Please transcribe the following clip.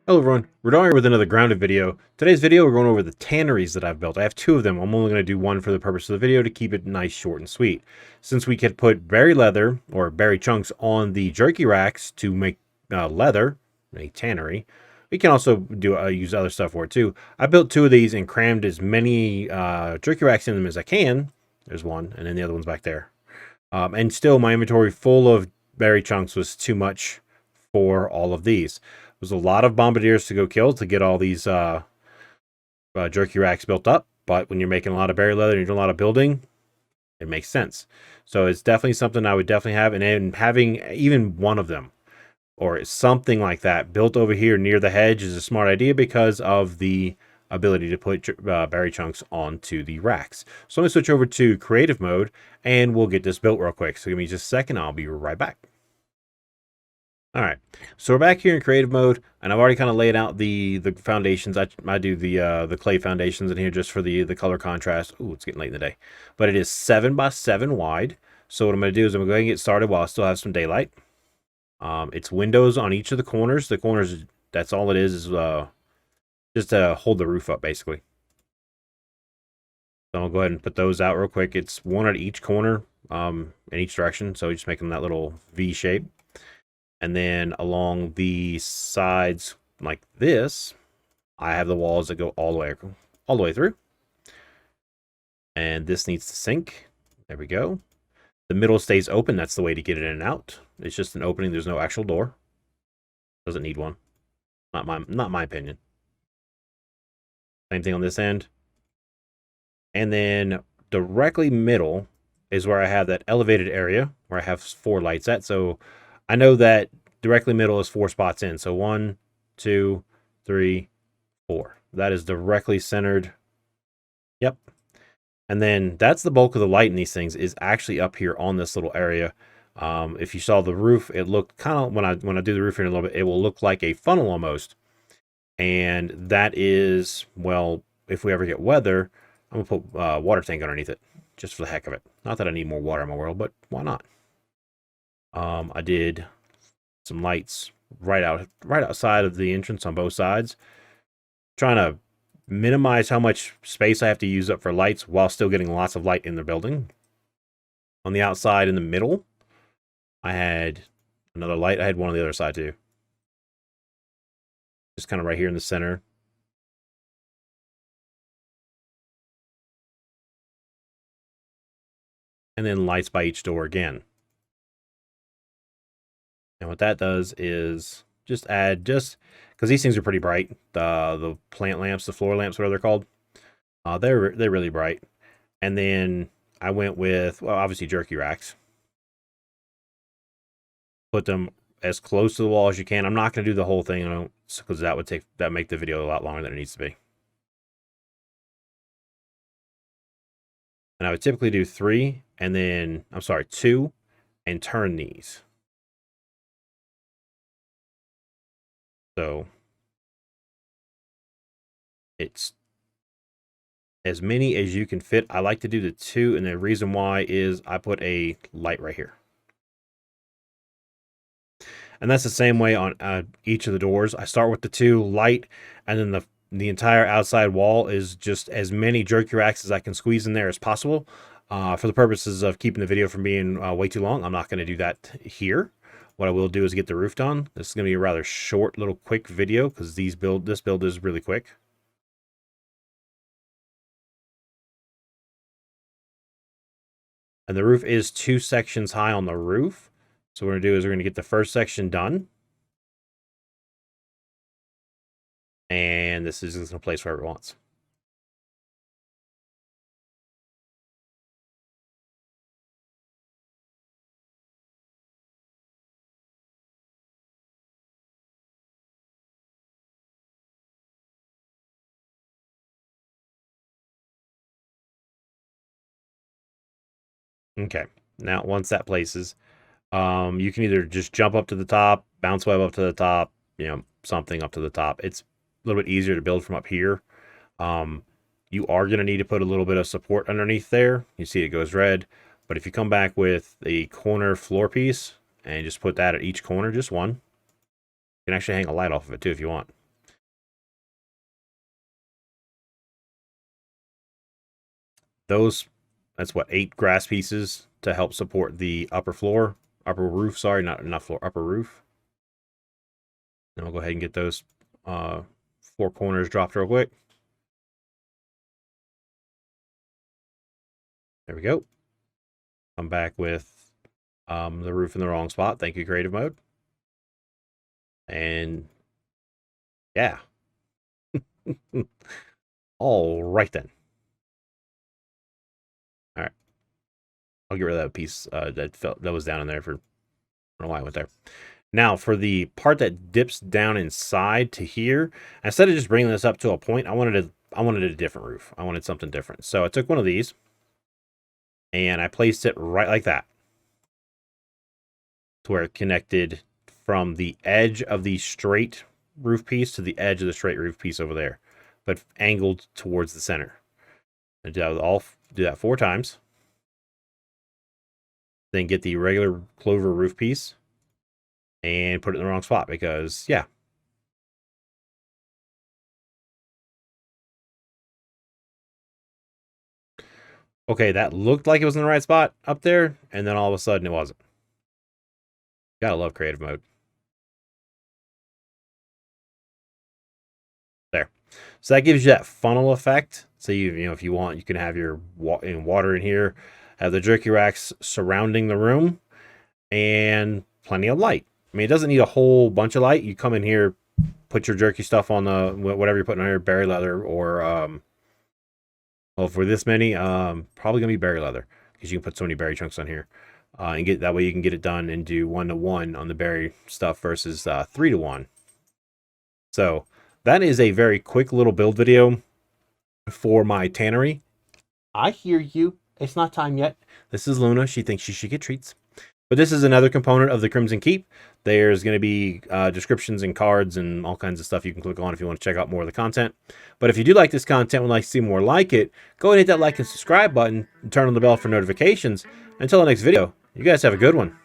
Hello everyone, we're down here with another grounded video. Today's video we're going over the tanneries that I've built. I have two of them. I'm only going to do one for the purpose of the video to keep it nice, short, and sweet. Since we could put berry leather or berry chunks on the jerky racks to make leather, a tannery, we can also do use other stuff for it too. I built two of these and crammed as many jerky racks in them as I can. There's one, and then the other one's back there. And still my inventory full of berry chunks was too much for all of these. There's a lot of bombardiers to go kill to get all these jerky racks built up. But when you're making a lot of berry leather and you're doing a lot of building, it makes sense. So it's definitely something I would definitely have. And then having even one of them or something like that built over here near the hedge is a smart idea because of the ability to put berry chunks onto the racks. So I'm going to switch over to creative mode and we'll get this built real quick. So give me just a second. I'll be right back. All right, so we're back here in creative mode, and I've already kind of laid out the foundations. I do the clay foundations in here just for the color contrast. Ooh, it's getting late in the day, but it is 7 by 7 wide. So what I'm going to do is I'm going to go ahead and get started while I still have some daylight. It's windows on each of the corners. The corners, that's all it is just to hold the roof up, basically. So I'll go ahead and put those out real quick. It's one at each corner, in each direction. So just making that little V shape. And then along the sides like this, I have the walls that go all the way through. And this needs to sink. There we go. The middle stays open. That's the way to get it in and out. It's just an opening. There's no actual door. Doesn't need one. Not my opinion. Same thing on this end. And then directly middle is where I have that elevated area where I have 4 lights at. So I know that directly middle is 4 spots in. So 1, 2, 3, 4. That is directly centered. Yep. And then that's the bulk of the light in these things is actually up here on this little area. If you saw the roof, it looked kind of, when I do the roof here in a little bit, it will look like a funnel almost. And that is, well, if we ever get weather, I'm going to put a water tank underneath it just for the heck of it. Not that I need more water in my world, but why not? I did some lights right outside of the entrance on both sides, trying to minimize how much space I have to use up for lights while still getting lots of light in the building. On the outside in the middle, I had another light. I had one on the other side too. Just kind of right here in the center. And then lights by each door again. And what that does is just add, just because these things are pretty bright. The plant lamps, the floor lamps, whatever they're called, they're really bright. And then I went with, well, obviously jerky racks. Put them as close to the wall as you can. I'm not going to do the whole thing because that make the video a lot longer than it needs to be. And I would typically do 3 and then, I'm sorry, 2 and turn these. So it's as many as you can fit. I like to do the 2, and the reason why is I put a light right here. And that's the same way on each of the doors. I start with the 2 light, and then the entire outside wall is just as many jerky racks as I can squeeze in there as possible. For the purposes of keeping the video from being way too long, I'm not going to do that here. What I will do is get the roof done. This is going to be a rather short, little quick video because this build is really quick. And the roof is 2 sections high on the roof. So what we're going to do is we're going to get the first section done. And this is going to place wherever it wants. Okay, now once that places, you can either just jump up to the top, bounce web up to the top, something up to the top. It's a little bit easier to build from up here. You are going to need to put a little bit of support underneath there. You see it goes red, but if you come back with a corner floor piece and just put that at each corner, just one, you can actually hang a light off of it too if you want. That's what, 8 grass pieces to help support the upper roof, sorry, not floor, upper roof. And we'll go ahead and get those 4 corners dropped real quick. There we go. Come back with the roof in the wrong spot. Thank you, creative mode. And yeah. All right then. All right. I'll get rid of that piece that was down in there for, I don't know why I went there. Now for the part that dips down inside to here, instead of just bringing this up to a point, I wanted a different roof. I wanted something different. So I took one of these and I placed it right like that, to where it connected from the edge of the straight roof piece to the edge of the straight roof piece over there, but angled towards the center. I do that 4 times. Then get the regular clover roof piece and put it in the wrong spot because, yeah. Okay, that looked like it was in the right spot up there, and then all of a sudden it wasn't. Gotta love creative mode. There. So that gives you that funnel effect. So you know, if you want, you can have your water in here, have the jerky racks surrounding the room, and plenty of light. I mean, it doesn't need a whole bunch of light. You come in here, put your jerky stuff on the whatever you're putting on here, berry leather, or well, for this many, probably gonna be berry leather because you can put so many berry chunks on here, and get that way you can get it done and do 1-to-1 on the berry stuff versus 3-to-1. So that is a very quick little build video for my tannery. I hear you. It's not time yet. This is Luna. She thinks she should get treats. But this is another component of the Crimson Keep. There's going to be descriptions and cards and all kinds of stuff you can click on if you want to check out more of the content. But if you do like this content and would like to see more like it, go ahead and hit that like and subscribe button and turn on the bell for notifications. Until the next video, you guys have a good one.